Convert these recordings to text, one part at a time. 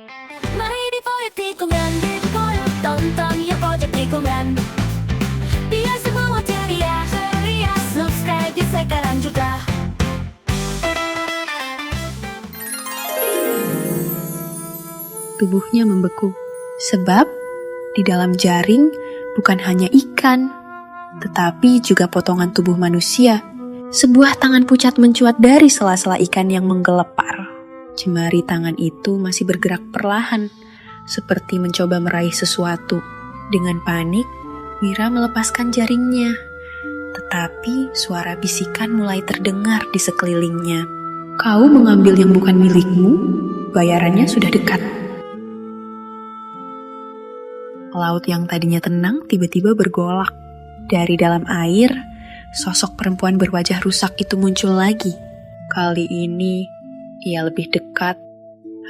Mari di Pojok Tikungan, tonton ya Pojok Tikungan. Biar semua ceria, subscribe di sekarang juga. Tubuhnya membeku, sebab di dalam jaring bukan hanya ikan, tetapi juga potongan tubuh manusia. Sebuah tangan pucat mencuat dari sela-sela ikan yang menggelepar. Jemari tangan itu masih bergerak perlahan, seperti mencoba meraih sesuatu. Dengan panik, Wira melepaskan jaringnya. Tetapi suara bisikan mulai terdengar di sekelilingnya. Kau mengambil yang bukan milikmu, bayarannya sudah dekat. Laut yang tadinya tenang tiba-tiba bergolak. Dari dalam air, sosok perempuan berwajah rusak itu muncul lagi. Kali ini, ia lebih dekat,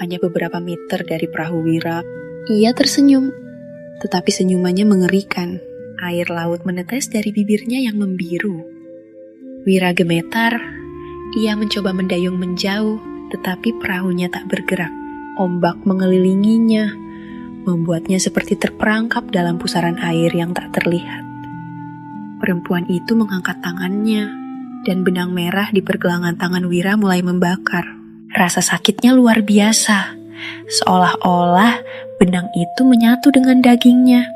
hanya beberapa meter dari perahu Wira. Ia tersenyum, tetapi senyumannya mengerikan. Air laut menetes dari bibirnya yang membiru. Wira gemetar, ia mencoba mendayung menjauh, tetapi perahunya tak bergerak. Ombak mengelilinginya, membuatnya seperti terperangkap dalam pusaran air yang tak terlihat. Perempuan itu mengangkat tangannya, dan benang merah di pergelangan tangan Wira mulai membakar. Rasa sakitnya luar biasa, seolah-olah benang itu menyatu dengan dagingnya.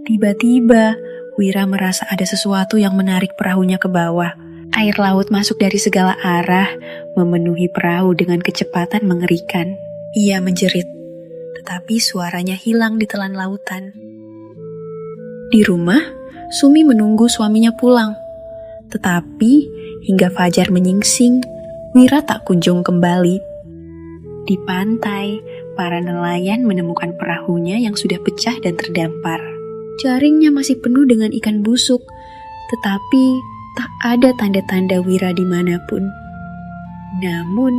Tiba-tiba, Wira merasa ada sesuatu yang menarik perahunya ke bawah. Air laut masuk dari segala arah, memenuhi perahu dengan kecepatan mengerikan. Ia menjerit, tetapi suaranya hilang di telan lautan. Di rumah, Sumi menunggu suaminya pulang. Tetapi, hingga fajar menyingsing, Wira tak kunjung kembali. Di pantai, para nelayan menemukan perahunya yang sudah pecah dan terdampar. Jaringnya masih penuh dengan ikan busuk, tetapi tak ada tanda-tanda Wira dimanapun. Namun,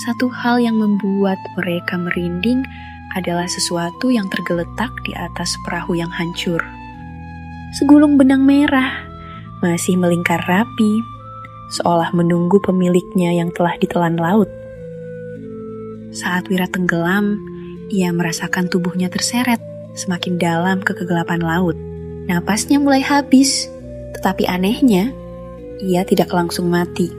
satu hal yang membuat mereka merinding adalah sesuatu yang tergeletak di atas perahu yang hancur. Segulung benang merah masih melingkar rapi, seolah menunggu pemiliknya yang telah ditelan laut. Saat Wira tenggelam, ia merasakan tubuhnya terseret semakin dalam ke kegelapan laut. Napasnya mulai habis, tetapi anehnya, ia tidak langsung mati.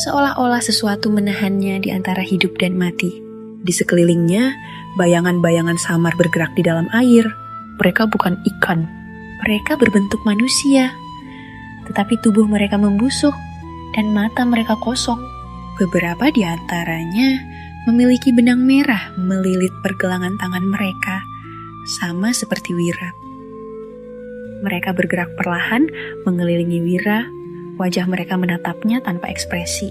Seolah-olah sesuatu menahannya di antara hidup dan mati. Di sekelilingnya, bayangan-bayangan samar bergerak di dalam air. Mereka bukan ikan. Mereka berbentuk manusia. Tetapi tubuh mereka membusuk dan mata mereka kosong. Beberapa di antaranya memiliki benang merah melilit pergelangan tangan mereka, sama seperti Wira. Mereka bergerak perlahan mengelilingi Wira, wajah mereka menatapnya tanpa ekspresi.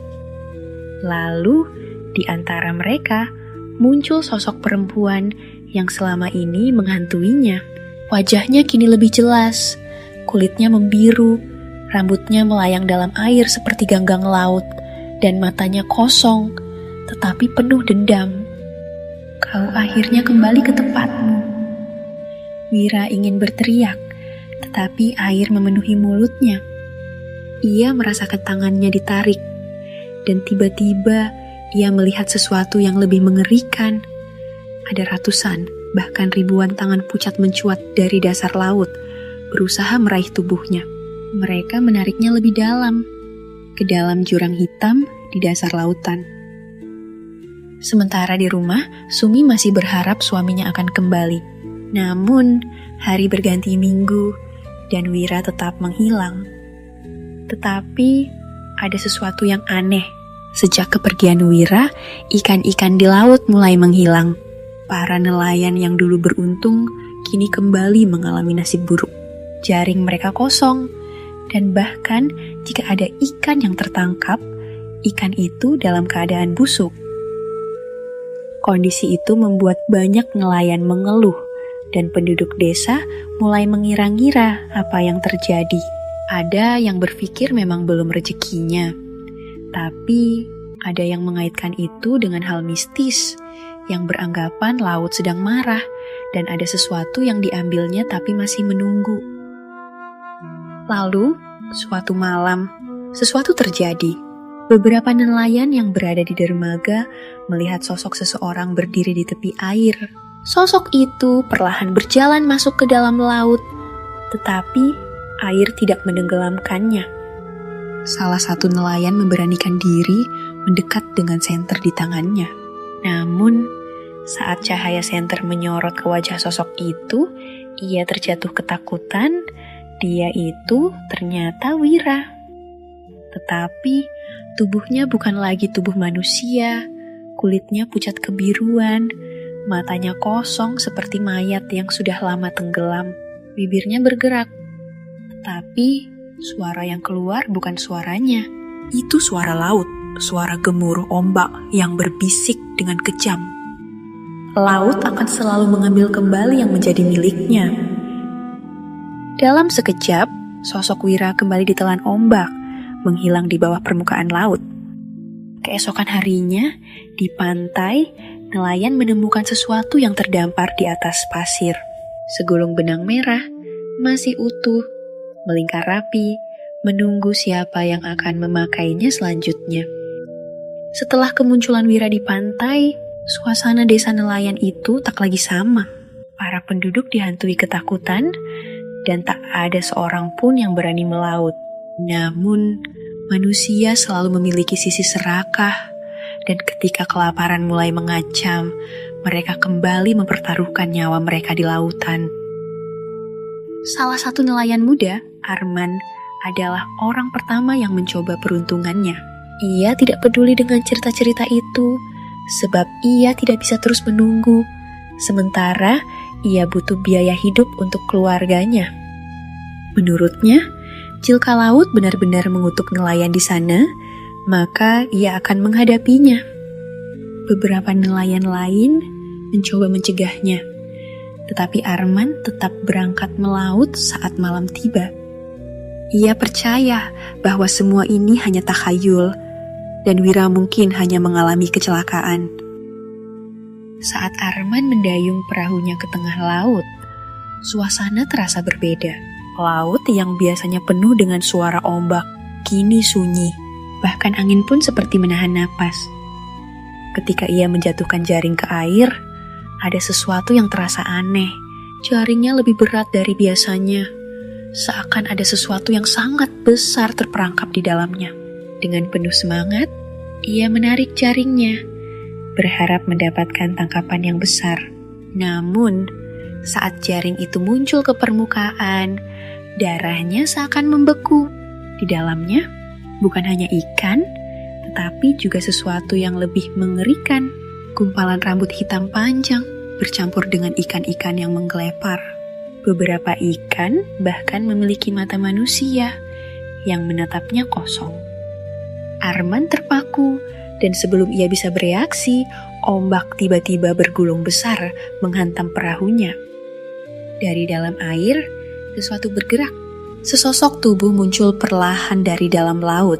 Lalu, di antara mereka, muncul sosok perempuan yang selama ini menghantuinya. Wajahnya kini lebih jelas, kulitnya membiru, rambutnya melayang dalam air seperti ganggang laut, dan matanya kosong, tetapi penuh dendam. Kau akhirnya kembali ke tempatmu. Wira ingin berteriak, tetapi air memenuhi mulutnya. Ia merasakan tangannya ditarik, dan tiba-tiba ia melihat sesuatu yang lebih mengerikan. Ada ratusan, bahkan ribuan tangan pucat mencuat dari dasar laut, berusaha meraih tubuhnya. Mereka menariknya lebih dalam, ke dalam jurang hitam di dasar lautan. Sementara di rumah, Sumi masih berharap suaminya akan kembali. Namun, hari berganti minggu, dan Wira tetap menghilang. Tetapi, ada sesuatu yang aneh. Sejak kepergian Wira, ikan-ikan di laut mulai menghilang. Para nelayan yang dulu beruntung, kini kembali mengalami nasib buruk. Jaring mereka kosong, dan bahkan jika ada ikan yang tertangkap, ikan itu dalam keadaan busuk. Kondisi itu membuat banyak nelayan mengeluh, dan penduduk desa mulai mengira-ngira apa yang terjadi. Ada yang berpikir memang belum rezekinya, tapi ada yang mengaitkan itu dengan hal mistis, yang beranggapan laut sedang marah, dan ada sesuatu yang diambilnya tapi masih menunggu. Lalu, suatu malam, sesuatu terjadi. Beberapa nelayan yang berada di dermaga melihat sosok seseorang berdiri di tepi air. Sosok itu perlahan berjalan masuk ke dalam laut, tetapi air tidak menenggelamkannya. Salah satu nelayan memberanikan diri mendekat dengan senter di tangannya. Namun, saat cahaya senter menyorot ke wajah sosok itu, ia terjatuh ketakutan. Dia itu ternyata Wira. Tetapi tubuhnya bukan lagi tubuh manusia, kulitnya pucat kebiruan, matanya kosong seperti mayat yang sudah lama tenggelam. Bibirnya bergerak, tetapi suara yang keluar bukan suaranya. Itu suara laut, suara gemuruh ombak yang berbisik dengan kejam. Laut akan selalu mengambil kembali yang menjadi miliknya. Dalam sekejap, sosok Wira kembali ditelan ombak, menghilang di bawah permukaan laut. Keesokan harinya, di pantai, nelayan menemukan sesuatu yang terdampar di atas pasir. Segulung benang merah, masih utuh, melingkar rapi, menunggu siapa yang akan memakainya selanjutnya. Setelah kemunculan Wira di pantai, suasana desa nelayan itu tak lagi sama. Para penduduk dihantui ketakutan, dan tak ada seorang pun yang berani melaut. Namun, manusia selalu memiliki sisi serakah, dan ketika kelaparan mulai mengancam, mereka kembali mempertaruhkan nyawa mereka di lautan. Salah satu nelayan muda, Arman, adalah orang pertama yang mencoba peruntungannya. Ia tidak peduli dengan cerita-cerita itu, sebab ia tidak bisa terus menunggu. Sementara, ia butuh biaya hidup untuk keluarganya. Menurutnya, jika laut benar-benar mengutuk nelayan di sana, maka ia akan menghadapinya. Beberapa nelayan lain mencoba mencegahnya, tetapi Arman tetap berangkat melaut saat malam tiba. Ia percaya bahwa semua ini hanya takhayul, dan Wira mungkin hanya mengalami kecelakaan. Saat Arman mendayung perahunya ke tengah laut, suasana terasa berbeda. Laut yang biasanya penuh dengan suara ombak, kini sunyi. Bahkan angin pun seperti menahan napas. Ketika ia menjatuhkan jaring ke air, ada sesuatu yang terasa aneh. Jaringnya lebih berat dari biasanya. Seakan ada sesuatu yang sangat besar terperangkap di dalamnya. Dengan penuh semangat, ia menarik jaringnya, berharap mendapatkan tangkapan yang besar. Namun, saat jaring itu muncul ke permukaan, darahnya seakan membeku. Di dalamnya, bukan hanya ikan, tetapi juga sesuatu yang lebih mengerikan. Gumpalan rambut hitam panjang bercampur dengan ikan-ikan yang menggelepar. Beberapa ikan bahkan memiliki mata manusia yang menatapnya kosong. Arman terpaku, dan sebelum ia bisa bereaksi, ombak tiba-tiba bergulung besar menghantam perahunya. Dari dalam air, sesuatu bergerak. Sesosok tubuh muncul perlahan dari dalam laut.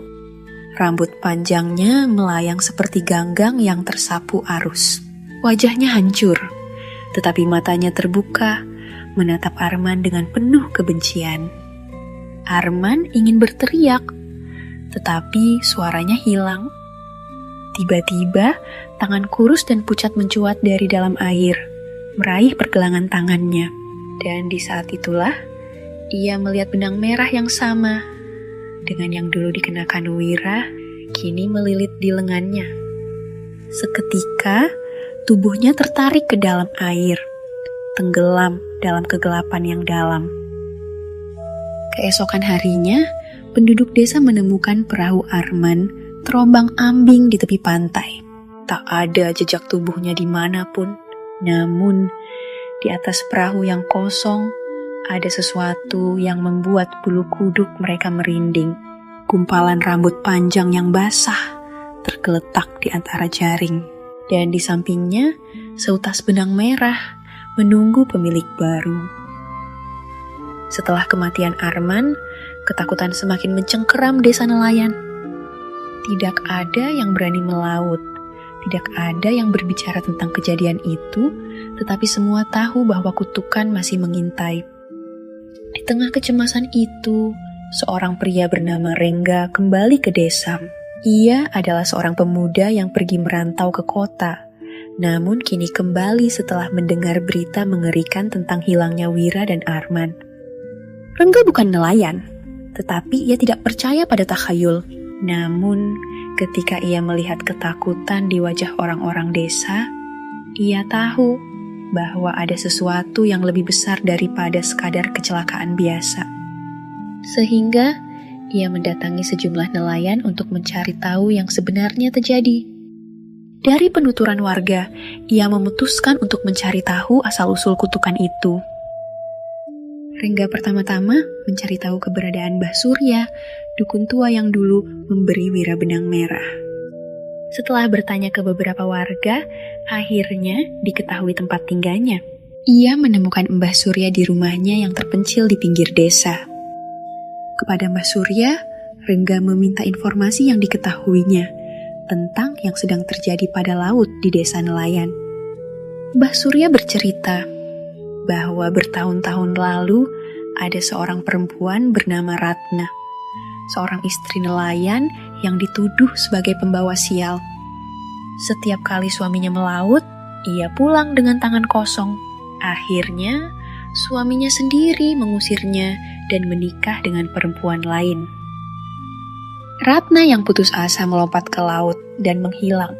Rambut panjangnya melayang seperti ganggang yang tersapu arus. Wajahnya hancur, tetapi matanya terbuka, menatap Arman dengan penuh kebencian. Arman ingin berteriak, tetapi suaranya hilang. Tiba-tiba, tangan kurus dan pucat mencuat dari dalam air, meraih pergelangan tangannya. Dan di saat itulah, ia melihat benang merah yang sama dengan yang dulu dikenakan Wira, kini melilit di lengannya. Seketika, tubuhnya tertarik ke dalam air, tenggelam dalam kegelapan yang dalam. Keesokan harinya, penduduk desa menemukan perahu Arman terombang-ambing di tepi pantai. Tak ada jejak tubuhnya dimanapun. Namun, di atas perahu yang kosong, ada sesuatu yang membuat bulu kuduk mereka merinding. Gumpalan rambut panjang yang basah tergeletak di antara jaring. Dan di sampingnya, seutas benang merah menunggu pemilik baru. Setelah kematian Arman, ketakutan semakin mencengkeram desa nelayan. Tidak ada yang berani melaut, tidak ada yang berbicara tentang kejadian itu, tetapi semua tahu bahwa kutukan masih mengintai. Di tengah kecemasan itu, seorang pria bernama Rengga kembali ke desa. Ia adalah seorang pemuda yang pergi merantau ke kota, namun kini kembali setelah mendengar berita mengerikan tentang hilangnya Wira dan Arman. Rengga bukan nelayan, tetapi ia tidak percaya pada takhayul. Namun, ketika ia melihat ketakutan di wajah orang-orang desa, ia tahu bahwa ada sesuatu yang lebih besar daripada sekadar kecelakaan biasa. Sehingga, ia mendatangi sejumlah nelayan untuk mencari tahu yang sebenarnya terjadi. Dari penuturan warga, ia memutuskan untuk mencari tahu asal-usul kutukan itu. Rengga pertama-tama mencari tahu keberadaan Mbah Surya, dukun tua yang dulu memberi Wira benang merah. Setelah bertanya ke beberapa warga, akhirnya diketahui tempat tinggalnya. Ia menemukan Mbah Surya di rumahnya yang terpencil di pinggir desa. Kepada Mbah Surya, Rengga meminta informasi yang diketahuinya tentang yang sedang terjadi pada laut di desa nelayan. Mbah Surya bercerita bahwa bertahun-tahun lalu ada seorang perempuan bernama Ratna, seorang istri nelayan yang dituduh sebagai pembawa sial. Setiap kali suaminya melaut, ia pulang dengan tangan kosong. Akhirnya, suaminya sendiri mengusirnya dan menikah dengan perempuan lain. Ratna yang putus asa melompat ke laut dan menghilang.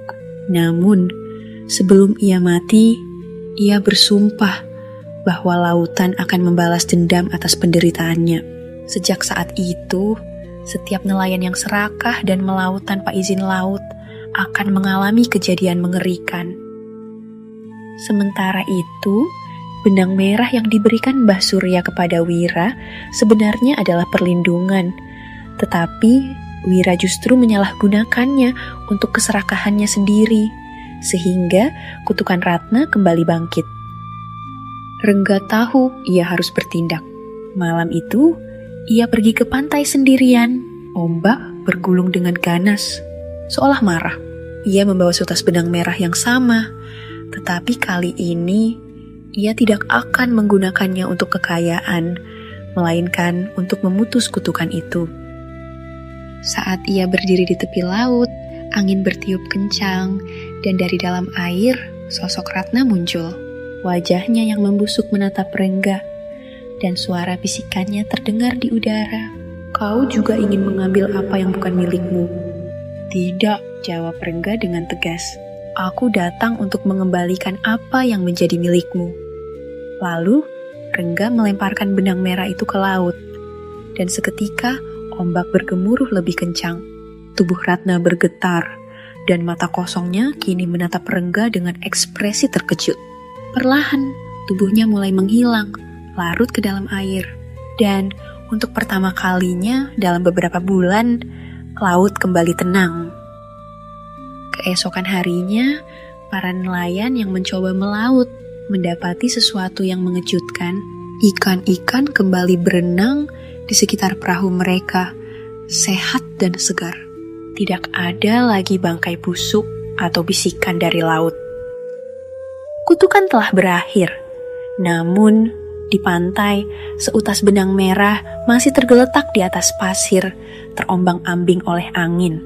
Namun, sebelum ia mati, ia bersumpah bahwa lautan akan membalas dendam atas penderitaannya. Sejak saat itu, setiap nelayan yang serakah dan melaut tanpa izin laut akan mengalami kejadian mengerikan. Sementara itu, benang merah yang diberikan Mbah Surya kepada Wira sebenarnya adalah perlindungan, tetapi Wira justru menyalahgunakannya untuk keserakahannya sendiri, sehingga kutukan Ratna kembali bangkit. Rengga tahu ia harus bertindak. Malam itu, ia pergi ke pantai sendirian. Ombak bergulung dengan ganas, seolah marah. Ia membawa seutas benang merah yang sama, tetapi kali ini ia tidak akan menggunakannya untuk kekayaan, melainkan untuk memutus kutukan itu. Saat ia berdiri di tepi laut, angin bertiup kencang, dan dari dalam air, sosok Ratna muncul. Wajahnya yang membusuk menatap Rengga, dan suara bisikannya terdengar di udara. "Kau juga ingin mengambil apa yang bukan milikmu?" "Tidak," jawab Rengga dengan tegas. "Aku datang untuk mengembalikan apa yang menjadi milikmu." Lalu, Rengga melemparkan benang merah itu ke laut, dan seketika ombak bergemuruh lebih kencang. Tubuh Ratna bergetar, dan mata kosongnya kini menatap Rengga dengan ekspresi terkejut. Perlahan, tubuhnya mulai menghilang, larut ke dalam air, dan untuk pertama kalinya dalam beberapa bulan, laut kembali tenang. Keesokan harinya, para nelayan yang mencoba melaut mendapati sesuatu yang mengejutkan. Ikan-ikan kembali berenang di sekitar perahu mereka, sehat dan segar. Tidak ada lagi bangkai busuk atau bisikan dari laut. Kutukan telah berakhir, namun di pantai, seutas benang merah masih tergeletak di atas pasir, terombang-ambing oleh angin,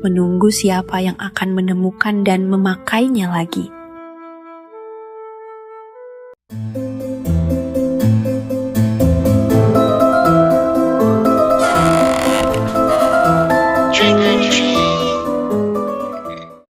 menunggu siapa yang akan menemukan dan memakainya lagi.